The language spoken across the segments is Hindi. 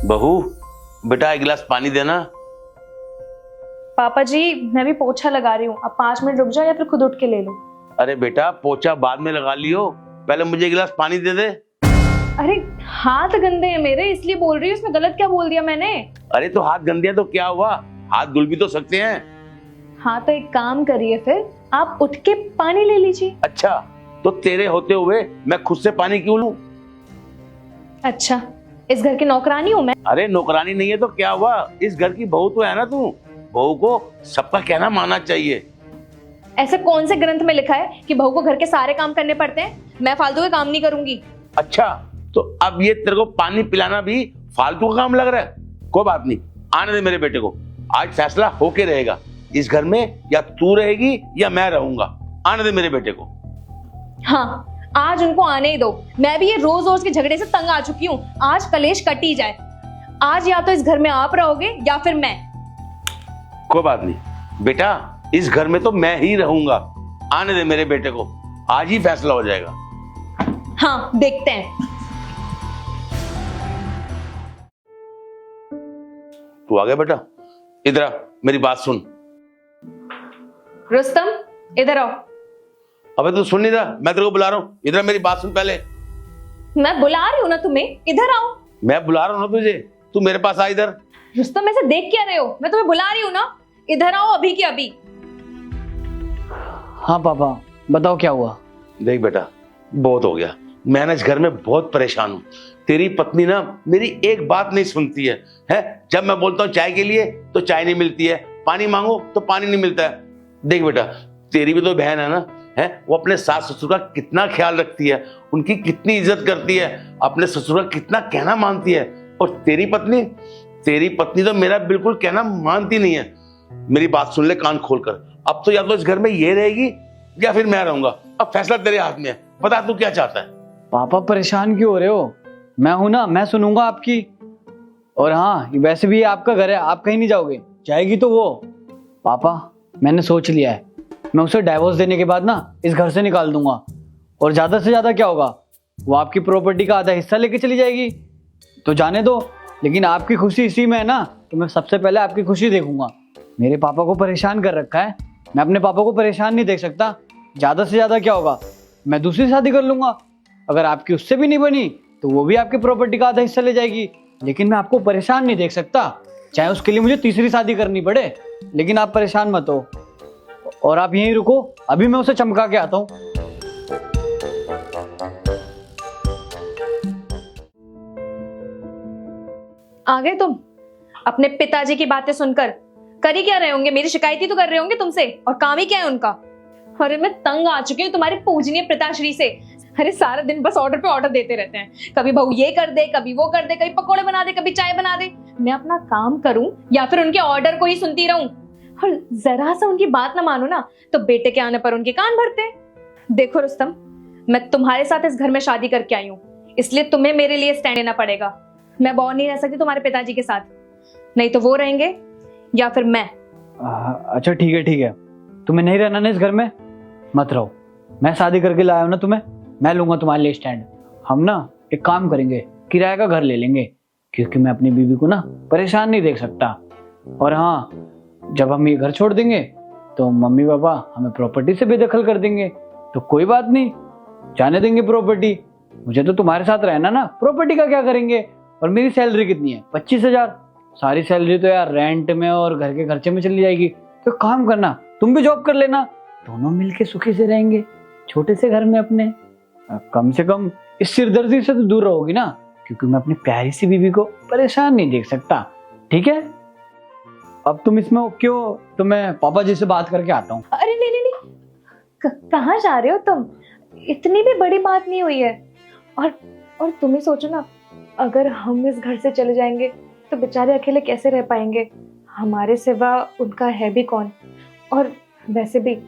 बहू, बेटा एक गिलास पानी देना। पापा जी मैं भी पोछा लगा रही हूँ, अब 5 मिनट रुक जाओ या फिर खुद उठ के ले लो। अरे बेटा, पोछा बाद में लगा लियो, पहले मुझे एक गिलास पानी दे दे। अरे हाथ गंदे हैं मेरे, इसलिए बोल रही हूँ। इसमें गलत क्या बोल दिया मैंने? अरे तो हाथ गंदे हैं तो क्या हुआ, हाथ धुल भी तो सकते हैं। हाँ तो एक काम करिए, फिर आप उठ के पानी ले लीजिए। अच्छा, तो तेरे होते हुए मैं खुद से पानी क्यों लूं? अच्छा, इस घर की नौकरानी हूँ मैं? अरे नौकरानी नहीं है तो क्या हुआ, इस घर की बहू तो है ना तू। बहू को सबका कहना मानना चाहिए। ऐसे कौन से ग्रंथ में लिखा है कि बहू को घर के सारे काम करने पड़ते हैं? मैं फालतू के काम नहीं करूंगी। अच्छा, तो अब ये तेरे को पानी पिलाना भी फालतू का काम लग रहा है? कोई बात नहीं, आने दे मेरे बेटे को, आज फैसला होके रहेगा। इस घर में या तू रहेगी या मैं रहूंगा। आने दे मेरे बेटे को। हाँ, आज उनको आने ही दो। मैं भी ये रोज रोज के झगड़े से तंग आ चुकी हूँ। आज कलेश कट ही जाए। आज या तो इस घर में आप रहोगे या फिर मैं। कोई बात नहीं बेटा, इस घर में तो मैं ही रहूंगा। आने दे मेरे बेटे को, आज ही फैसला हो जाएगा। हाँ देखते हैं। तू आ गया बेटा, इधर आ, मेरी बात सुन। रुस्तम इधर आओ। अबे तू सुन नहीं रहा, मैं तेरे को बुला रहा हूँ, इधर मेरी बात सुन पहले। मैं बुला रही हूँ ना तुम्हें, इधर आओ। मैं बुला रहा हूँ ना तुझे, तू मेरे पास आ इधर। रुस्तम ऐसे देख क्या रहे हो? मैं तुम्हें बुला रही हूँ ना, इधर आओ अभी की अभी। हाँ पापा, बताओ क्या हुआ। देख बेटा, बहुत हो गया, मैं ना इस घर में बहुत परेशान हूँ। तेरी पत्नी ना मेरी एक बात नहीं सुनती है? जब मैं बोलता हूँ चाय के लिए तो चाय नहीं मिलती है, पानी मांगो तो पानी नहीं मिलता है। देख बेटा, तेरी भी तो बहन है ना, है वो अपने सास ससुर का कितना ख्याल रखती है, उनकी कितनी इज्जत करती है, अपने ससुर का कितना कहना मानती है। और तेरी पत्नी तो मेरा बिल्कुल कहना मानती नहीं है। मेरी बात सुन ले कान खोलकर, अब तो या तो इस घर में ये रहेगी या फिर मैं रहूंगा। अब फैसला तेरे हाथ में है, बता तू क्या चाहता है। पापा परेशान क्यों हो रहे हो? मैं हूं ना, मैं सुनूंगा आपकी। और हाँ, वैसे भी ये आपका घर है, आप कहीं नहीं जाओगे, जाएगी तो वो। पापा मैंने सोच लिया है, मैं उसे डाइवोर्स देने के बाद ना इस घर से निकाल दूंगा। और ज्यादा से ज्यादा क्या होगा, वो आपकी प्रॉपर्टी का आधा हिस्सा लेके चली जाएगी। तो जाने दो, लेकिन आपकी खुशी इसी में है ना, तो मैं सबसे पहले आपकी खुशी देखूंगा। मेरे पापा को परेशान कर रखा है, मैं अपने पापा को परेशान नहीं देख सकता। ज्यादा से ज्यादा क्या होगा, मैं दूसरी शादी कर लूंगा। अगर आपकी उससे भी नहीं बनी तो वो भी आपकी प्रॉपर्टी का आधा हिस्सा ले जाएगी। लेकिन मैं आपको परेशान नहीं देख सकता, चाहे उसके लिए मुझे तीसरी शादी करनी पड़े। लेकिन आप परेशान मत हो, और आप यहीं रुको, अभी मैं उसे चमका के आता हूँ। आ गए तुम अपने पिताजी की बातें सुनकर? कर ही क्या रहे होंगे, मेरी शिकायत ही तो कर रहे होंगे तुमसे, और काम ही क्या है उनका। अरे मैं तंग आ चुकी हूँ तुम्हारे पूजनीय पिताश्री से। अरे सारा दिन बस ऑर्डर पे ऑर्डर देते रहते हैं, कभी बहू ये कर दे, कभी वो कर दे, कभी पकोड़े बना दे, कभी चाय बना दे। मैं अपना काम करूं या फिर उनके ऑर्डर को ही सुनती रहूं? और जरा सा उनकी बात ना मानो ना तो बेटे के आने पर उनके कान भरते हैं। देखो रुस्तम, मैं तुम्हारे साथ इस घर में शादी करके आई हूँ, इसलिए तुम्हें मेरे लिए स्टैंड लेना पड़ेगा। मैं बॉर्न नहीं रह सकती तुम्हारे पिताजी के साथ, नहीं तो वो रहेंगे या फिर मैं। अच्छा ठीक है, तुम्हें नहीं रहना ना इस घर में, मत रहो। मैं शादी करके लाया हूं ना तुम्हें, मैं लूंगा तुम्हारे लिए स्टैंड। हम ना एक काम करेंगे, किराए का घर ले लेंगे, क्योंकि मैं अपनी बीवी को ना परेशान नहीं देख सकता। और हाँ, जब हम ये घर छोड़ देंगे तो मम्मी पापा हमें प्रॉपर्टी से बेदखल कर देंगे, तो कोई बात नहीं, जाने देंगे प्रॉपर्टी। मुझे तो तुम्हारे साथ रहना ना, प्रॉपर्टी का क्या करेंगे। और मेरी सैलरी कितनी है? 25,000। सारी सैलरी तो यार रेंट में और घर के खर्चे में चली जाएगी। तो काम करना, तुम भी जॉब कर लेना, दोनों मिलके सुखी से रहेंगे छोटे से घर में अपने। कम से कम इस सिरदर्दी से तो दूर रहोगी ना, क्योंकि मैं अपनी प्यारी सी बीवी को परेशान नहीं देख सकता। ठीक है, अब तुम इसमें ओके हो तो मैं पापा जी से बात करके आता हूँ। अरे नहीं नहीं नहीं, कहाँ जा रहे हो तुम? इतनी भी बड़ी बात नहीं हुई है। और तुम ही सोचो ना, अगर हम इस घर से चले जाएंगे तो बेचारे अकेले कैसे रह पाएंगे? हमारे सिवा उनका है भी कौन? और वैसे भी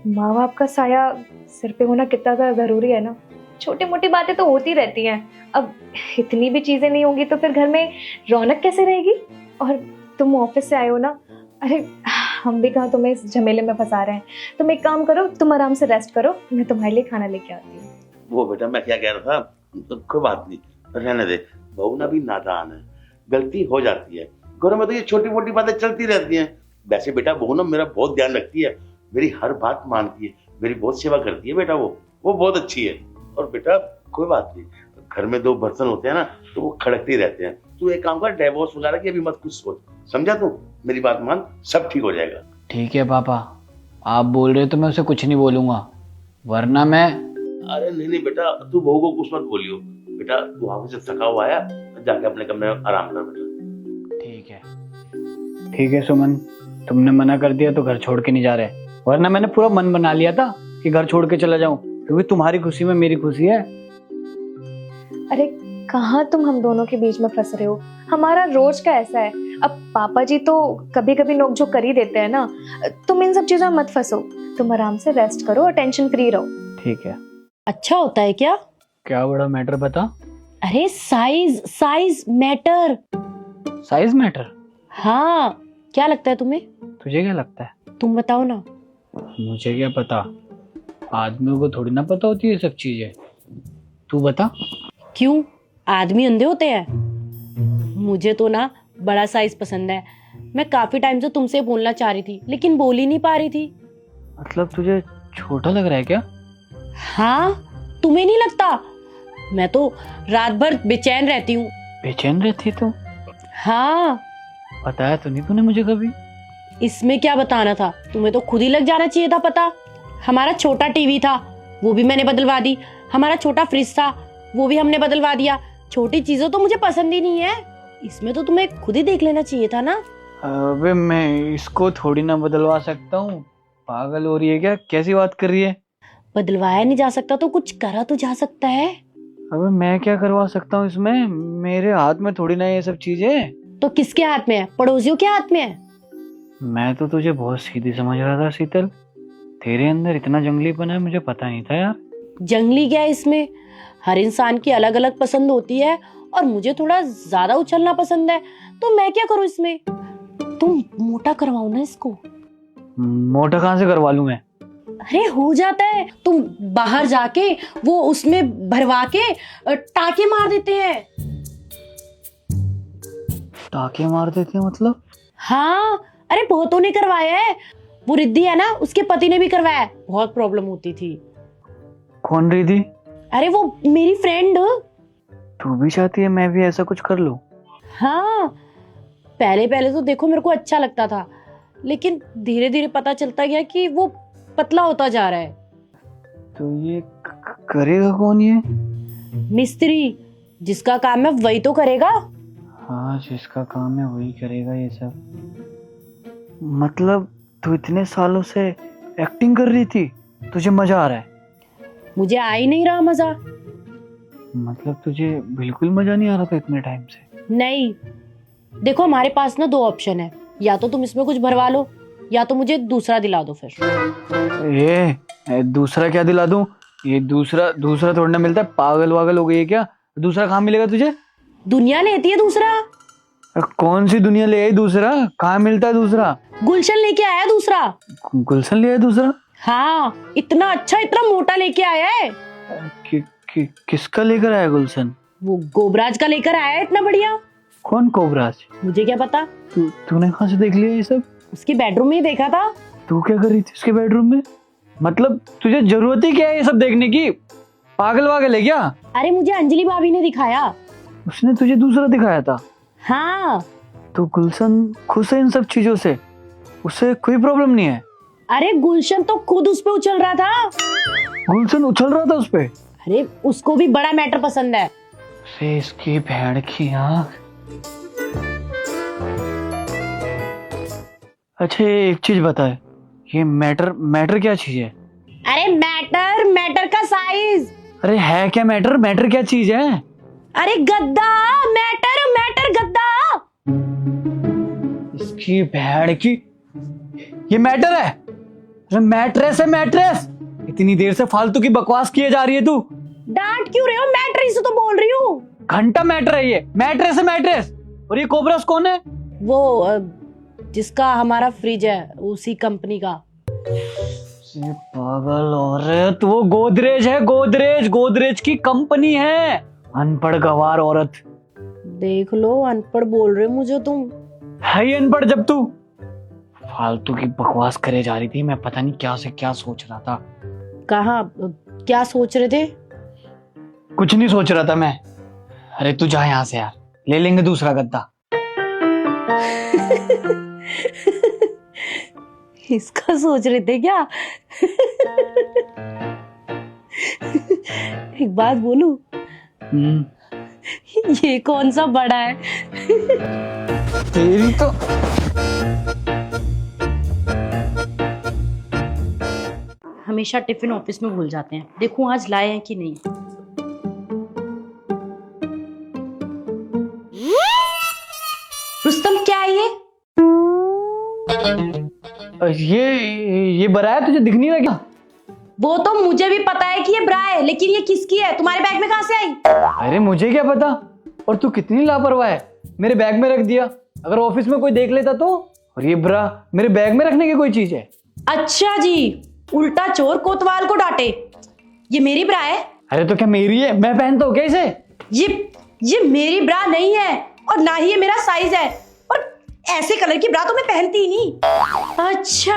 माँ बाप का साया सिर पे होना कितना ज़्यादा ज़रूरी है ना। छोटी मोटी बातें तो होती रहती हैं, अब इतनी भी चीज़ें नहीं होंगी तो फिर घर में रौनक कैसे रहेगी? और तुम ऑफिस से आए हो ना, अरे हम भी कहाँ तुम्हें इस झमेले में फंसा रहे हैं। तुम एक काम करो, तुम आराम से रेस्ट करो, मैं तुम्हारे लिए खाना लेके आती हूँ। वो बेटा मैं क्या कह रहा था, तो कोई बात नहीं, रहने दे। बहू ना भी नादान है, गलती हो जाती है। घरों में तो ये छोटी मोटी बातें चलती रहती हैं। वैसे बेटा बहू ना मेरा बहुत ध्यान रखती है, मेरी हर बात मानती है, मेरी बहुत सेवा करती है बेटा। वो बहुत अच्छी है। और बेटा कोई बात नहीं, घर में दो बर्तन होते हैं ना तो वो खड़कते ही रहते हैं। तू एक काम कर, डिवोर्स वगैरह की अभी मत कुछ सोच, समझा तू? मेरी बात मान, सब ठीक हो जाएगा। ठीक है पापा, आप बोल रहे हो तो मैं उसे कुछ नहीं बोलूंगा, वरना मैं। अरे नहीं बेटा, तू बहू को कुछ मत बोलियो बेटा। तू ऑफिस से थका हुआ आया, जाके अपने कमरे में आराम कर बेटा। ठीक है सुमन, तुमने मना कर दिया तो घर छोड़ के नहीं जा रहे, वरना मैंने पूरा मन बना लिया था कि घर छोड़ के चला जाऊं, क्योंकि तुम्हारी खुशी में मेरी खुशी है। अरे कहाँ तुम हम दोनों के बीच में फंस रहे हो? हमारा रोज का ऐसा है। अब पापा जी तो कभी कभी नोकझोंक कर ही देते हैं ना, तुम इन सब चीजों में मत फंसो। तुम आराम से रेस्ट करो और टेंशन फ्री रहो। ठीक है। अच्छा होता है क्या? क्या बड़ा मैटर बता। अरे साइज मैटर। Size matter? हाँ, क्या लगता है तुम्हें? तुझे क्या लगता है? तुम बताओ ना। मुझे क्या पता, आदमियों को थोड़ी ना पता होती है सब चीजें, तू बता। क्यों, आदमी अंधे होते हैं? मुझे तो ना बड़ा साइज पसंद है। मैं काफी टाइम से तुमसे बोलना चाह रही थी लेकिन बोल ही नहीं पा रही थी। मतलब तुझे छोटा लग रहा है क्या? हाँ, तुम्हें नहीं लगता? मैं तो रात भर बेचैन रहती हूँ। बेचैन रहती तू? हाँ। बताया तो नहीं तूने मुझे कभी। इसमें क्या बताना था, तुम्हें तो खुद ही लग जाना चाहिए था पता। हमारा छोटा टीवी था, वो भी मैंने बदलवा दी। हमारा छोटा फ्रिज था, वो भी हमने बदलवा दिया। छोटी चीजें तो मुझे पसंद ही नहीं है, इसमें तो तुम्हें खुद ही देख लेना चाहिए था ना। अबे मैं इसको थोड़ी ना बदलवा सकता हूँ, पागल हो रही है क्या? कैसी बात कर रही है? बदलवाया नहीं जा सकता तो कुछ करा तो जा सकता है। अबे मैं क्या करवा सकता हूँ इसमें? मेरे हाथ में थोड़ी ना ये सब चीजें। तो किसके हाथ में है? पड़ोसियों के हाथ में है। मैं तो तुझे बहुत सीधी समझ रहा था शीतल, तेरे अंदर इतना जंगलीपन है मुझे पता नहीं था यार। जंगली क्या है इसमें? हर इंसान की अलग अलग पसंद होती है और मुझे थोड़ा ज्यादा उछलना पसंद है, तो मैं क्या करूँ इसमें? तुम मोटा करवाओ ना इसको। मोटा कहाँ से करवा लूं मैं? अरे हो जाता है, तुम बाहर जाके वो उसमें भरवा के टाके मार देते हैं। टाके मार देते हैं मतलब? हाँ, अरे बहुतों ने करवाया है। वो रिद्धि है ना, उसके पति ने भी करवाया है, बहुत प्रॉब्लम होती थी। कौन रिद्धि? अरे वो मेरी फ्रेंड। तू भी चाहती है मैं भी ऐसा कुछ कर लूं? हाँ, पहले पहले तो देखो मेरे को अच्छा लगता था, लेकिन धीरे धीरे पता चलता गया कि वो पतला होता जा रहा है। तो ये करेगा कौन ये? मिस्त्री, जिसका काम है वही तो करेगा। हाँ, जिसका काम है वही करेगा ये सब। मतलब तू इतने सालों से एक्टिंग कर रही थी, तुझे मजा आ रहा है? मुझे आ ही नहीं रहा मजा। मतलब तुझे बिल्कुल मजा नहीं आ रहा था इतने टाइम से? नहीं, देखो हमारे पास ना दो ऑप्शन है, या तो तुम इसमें कुछ भरवा लो या तो मुझे दूसरा दिला दो। फिर ये दूसरा क्या दिला दूं? ये दूसरा थोड़ा ना मिलता है, पागल वागल हो गई है क्या? दूसरा कहाँ मिलेगा तुझे? दुनिया लेती है दूसरा। कौन सी दुनिया ले आई दूसरा? कहाँ मिलता है दूसरा? गुलशन लेके आया दूसरा। गुलशन ले आया दूसरा? हाँ, इतना अच्छा, इतना मोटा लेके आया है। किसका लेकर आया गुलशन? वो गोबराज का लेकर आया है, इतना बढ़िया। कौन कोबराज? मुझे क्या पता। तूने कहाँ से देख लिया ये सब? उसके बेडरूम में ही देखा था। तू क्या कर रही थी उसके बेडरूम में? मतलब तुझे जरूरत ही क्या है ये सब देखने की? पागल वागल है क्या? अरे मुझे अंजलि भाभी ने दिखाया। उसने तुझे दूसरा दिखाया था? हाँ। तो गुलशन खुश है इन सब चीजों से? उसे कोई प्रॉब्लम नहीं है? अरे गुलशन तो खुद उस पे उछल रहा था। गुलशन उछल रहा था उस पे? अरे उसको भी बड़ा मैटर पसंद है। से इसकी भेड़ की आंख। अच्छा एक चीज बता, ये मैटर क्या चीज है? अरे मैटर का साइज। अरे है क्या मैटर क्या चीज है? अरे गद्दा, मैटर गद्दा। इसकी भेड़ की, ये मैटर है? अरे मैट्रेस है, मैट्रेस। इतनी देर से फालतू की बकवास किए जा रही है तू। डांट क्यों रहे हो? मैटर ही से तो बोल रही हूँ। घंटा मैटर है ये, मैट्रेस है मैट्रेस। और ये कोबरास कौन है? वो जिसका हमारा फ्रिज है, उसी कंपनी का। ये पागल औरत, वो गोदरेज है, गोदरेज की कंपनी है। अनपढ़ गवार औरत। देख लो, अनपढ़ बोल रहे हो मुझे तुम। है ही अनपढ़ जब तू फालतू की बकवास करे जा रही थी। मैं पता नहीं क्या से क्या सोच रहा था। कहाँ, क्या सोच रहे थे? कुछ नहीं सोच रहा था मैं। अरे तू जा यहाँ से यार, ले लेंगे दूसरा गद्दा। इसका सोच रहे थे क्या? एक बात बोलूं, ये कौन सा बड़ा है? तेरी तो हमेशा टिफिन ऑफिस में भूल जाते हैं। देखूं आज लाए हैं कि नहीं। रुस्तम, क्या है ये बरा है, तुझे दिख नहीं रहा क्या? वो तो मुझे भी पता है कि ये ब्रा है, लेकिन ये किसकी है? तुम्हारे बैग में कहां से आई? अरे मुझे क्या पता। और तू कितनी लापरवाह है, मेरे बैग में रख दिया। अगर ऑफिस में कोई देख लेता तो। और ये ब्रा मेरे बैग में रखने की कोई चीज है? अच्छा जी, उल्टा चोर कोतवाल को डांटे। ये मेरी ब्रा है। अरे तो क्या मेरी है? मैं पहनता हूँ क्या इसे? ये मेरी ब्रा नहीं है और ना ही ये मेरा साइज है। और ऐसे कलर की ब्रा तो मैं पहनती ही नहीं। अच्छा,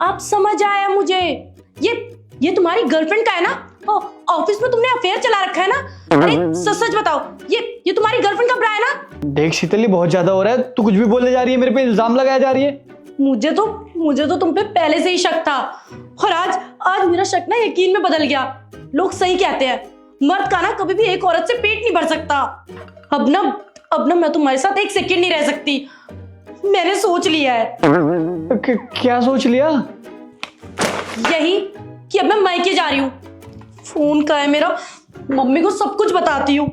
अब समझ आया मुझे। ये तुम्हारी गर्लफ्रेंड का है ना? ऑफिस में तुमने अफेयर चला रखा है ना? अरे सच बताओ, ये तुम्हारी गर्लफ्रेंड का ब्रा है ना? देख शीतली, बहुत ज्यादा हो रहा है। तू कुछ भी बोलने जा रही है, मेरे पे इल्जाम लगाया जा रही है। मुझे तो तुम पे पहले से ही शक था, और आज मेरा शक ना यकीन में बदल गया। लोग सही कहते हैं, मर्द का ना कभी भी एक औरत से पेट नहीं भर सकता। अब ना मैं तुम्हारे साथ एक सेकंड नहीं रह सकती। मैंने सोच लिया है। क्या सोच लिया? यही कि अब मैं मायके जा रही हूँ। फोन का है मेरा, मम्मी को सब कुछ बताती हूँ।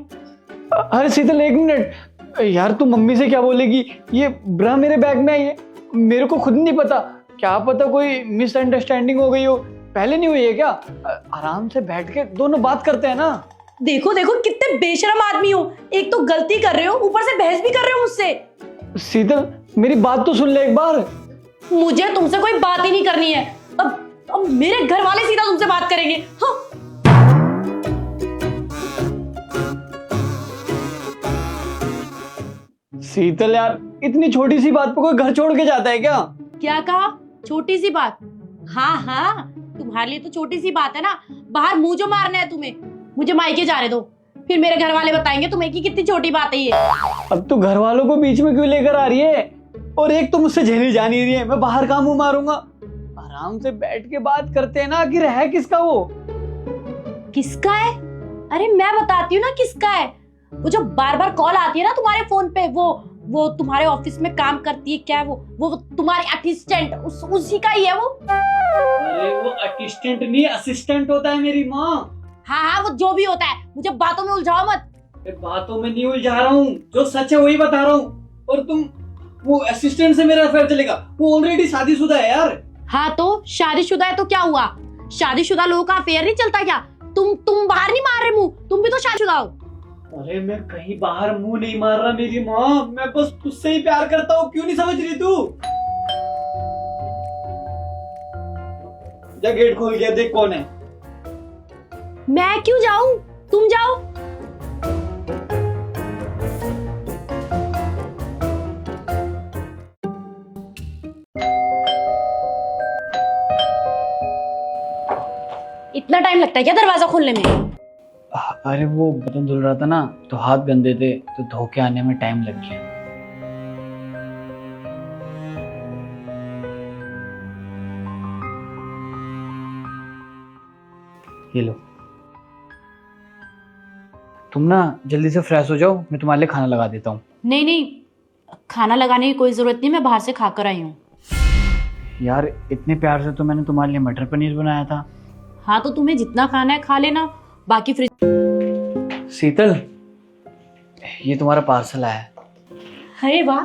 अरे शीतल, एक मिनट यार, तू मम्मी से क्या बोलेगी? ये ब्रा मेरे बैग में आई है, मेरे को खुद नहीं पता। क्या पता कोई मिसअंडरस्टैंडिंग हो गई हो। पहले नहीं हुई है क्या? आराम से बैठ के दोनों बात करते हैं ना। देखो कितने बेशरम आदमी हो। एक तो गलती कर रहे हो, ऊपर से बहस भी कर रहे हो मुझसे। शीतल, मेरी बात तो सुन ले एक बार। मुझे तुमसे कोई बात ही नहीं करनी है। अब मेरे घर वाले सीधा तुमसे बात करेंगे। हाँ। शीतल यार, इतनी छोटी सी बात पे कोई घर छोड़ के जाता है क्या? क्या कहा? छोटी सी बात? हाँ, तुम्हारे लिए तो छोटी सी बात है ना। बाहर मुंह जो मारना है तुम्हें। मुझे मायके जाने दो, फिर मेरे घर वाले बताएंगे तुम्हें कि कितनी छोटी बात है ये। अब तू घर वालों को बीच में क्यों लेकर आ रही है? और एक तो मुझसे झेली जा नहीं रही है, मैं बाहर का मुंह मारूंगा। आराम से बैठ के बात करते हैं ना। आखिर है किसका वो? किसका है? अरे मैं बताती हूँ ना किसका है। वो जो बार बार कॉल आती है ना तुम्हारे फोन पे, वो तुम्हारे ऑफिस में काम करती है क्या? वो तुम्हारी असिस्टेंट, उसी का ही है वो। अरे वो असिस्टेंट नहीं, असिस्टेंट होता है मेरी माँ। हाँ, वो जो भी होता है, मुझे बातों में उलझाओ मत। बातों में नहीं उलझा रहा हूँ, जो सच है वही बता रहा हूँ। और तुम वो असिस्टेंट से मेरा अफेयर चलेगा? वो ऑलरेडी शादीशुदा है यार। हाँ तो शादीशुदा है तो क्या हुआ? शादीशुदा लोगों का अफेयर नहीं चलता क्या? तुम बाहर नहीं मार रहे मुंह, तुम भी तो शादीशुदा हो। अरे मैं कहीं बाहर मुंह नहीं मार रहा मेरी माँ, मैं बस तुझसे ही प्यार करता हूँ। क्यों नहीं समझ रही तू? जा गेट खोल के देख कौन है। मैं क्यों जाऊं? तुम जाओ। इतना टाइम लगता है क्या दरवाजा खोलने में? अरे वो बर्तन धुल रहा था ना, तो हाथ गंदे थे, तो धो के आने में टाइम लग गया। ये लो, तुम ना जल्दी से फ्रेश हो जाओ, मैं तुम्हारे लिए खाना लगा देता हूँ। नहीं, खाना लगाने की कोई जरूरत नहीं, मैं बाहर से खाकर आई हूँ। यार इतने प्यार से तो मैंने तुम्हारे लिए मटर पनीर बनाया था। हाँ तो तुम्हें जितना खाना है खा लेना, बाकी फ्रिज। शीतल, ये तुम्हारा पार्सल आया है। अरे वाह,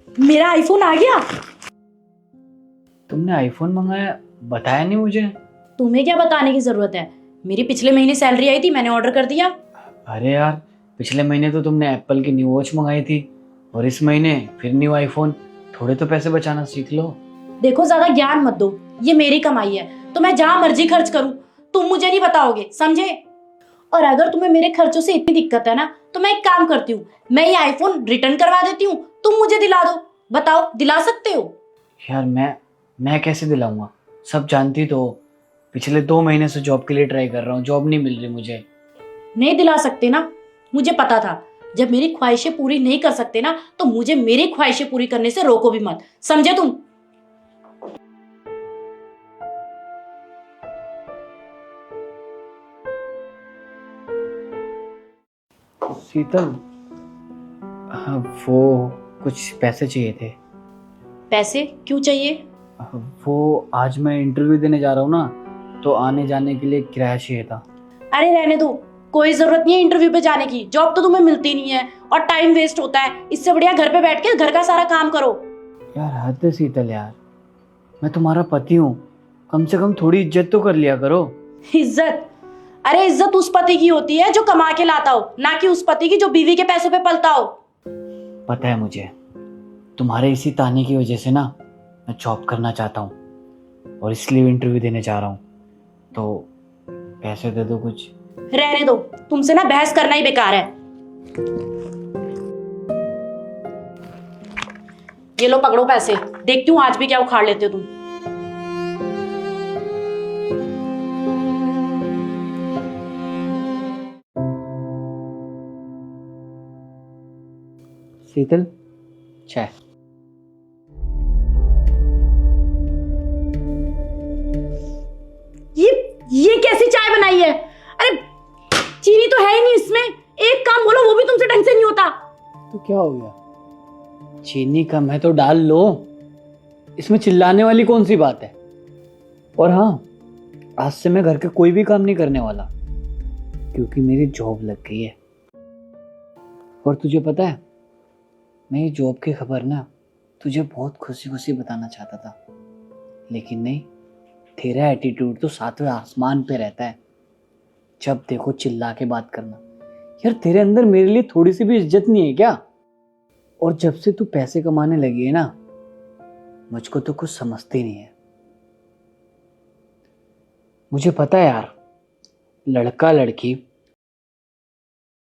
मेरा आईफोन आ गया। तुमने आईफोन मंगाया, बताया नहीं मुझे। तुम्हें क्या बताने की जरूरत है? मेरी पिछले महीने सैलरी आई थी, मैंने ऑर्डर कर दिया। अरे यार, पिछले महीने तो तुमने एप्पल की न्यू वॉच मंगाई थी, और इस महीने फिर न्यू आईफोन। थोड़े तो पैसे बचाना सीख लो। देखो ज्यादा ज्ञान मत दो, ये मेरी कमाई है, तो मैं जहां मर्जी खर्च करूं, तुम मुझे नहीं बताओगे, समझे? और अगर तुम्हें मेरे खर्चों से इतनी दिक्कत है ना, तो मैं एक काम करती हूँ, मैं ये आईफोन रिटर्न करवा देती हूँ, तुम मुझे दिला दो। बताओ, दिला सकते हो? यार मैं कैसे दिलाऊंगा? सब जानती तो हो, पिछले 2 महीने से जॉब के लिए ट्राई कर रहा हूँ, जॉब नहीं मिल रही मुझे। नहीं दिला सकते ना, मुझे पता था। जब मेरी ख्वाहिशें पूरी नहीं कर सकते ना, तो मुझे मेरी ख्वाहिशें पूरी करने से रोको भी मत, समझे तुम? शीतल, हाँ, वो कुछ पैसे चाहिए थे। पैसे क्यों चाहिए? वो आज मैं इंटरव्यू देने जा रहा हूँ ना, तो आने जाने के लिए किराया चाहिए था। अरे रहने दो, कोई जरूरत नहीं है इंटरव्यू पे जाने की, जॉब तो तुम्हें मिलती नहीं है और टाइम वेस्ट होता है। इससे बढ़िया घर पे बैठ के घर का सारा काम करो। यार हद है शीतल यार, मैं तुम्हारा पति हूँ, कम से कम थोड़ी इज्जत तो कर लिया करो। इज्जत? अरे इज्जत उस पति की होती है जो कमा के लाता हो, ना कि उस पति की जो बीवी के पैसों पे पलता हो। पता है मुझे, तुम्हारे इसी ताने की वजह से ना मैं जॉब करना चाहता हूँ और इसलिए इंटरव्यू देने जा रहा हूँ, तो पैसे दे दो कुछ। रहने दो, तुमसे ना बहस करना ही बेकार है। ये लो पकड़ो पैसे, देखती हूँ आज भी क्या उखाड़ लेते हो तुम। शीतल, चाय। ये कैसी चाय बनाई है? अरे चीनी तो है ही नहीं इसमें। एक काम बोलो, वो भी तुमसे ढंग से नहीं होता। तो क्या हो गया? चीनी कम है तो डाल लो, इसमें चिल्लाने वाली कौन सी बात है? और हाँ, आज से मैं घर के कोई भी काम नहीं करने वाला, क्योंकि मेरी जॉब लग गई है। और तुझे पता है, मैं ये जॉब की खबर ना तुझे बहुत खुशी खुशी बताना चाहता था, लेकिन नहीं, तेरा एटीट्यूड तो 7वें आसमान पे रहता है। जब देखो चिल्ला के बात करना। यार तेरे अंदर मेरे लिए थोड़ी सी भी इज्जत नहीं है क्या? और जब से तू पैसे कमाने लगी है ना, मुझको तो कुछ समझती नहीं है। मुझे पता है यार, लड़का लड़की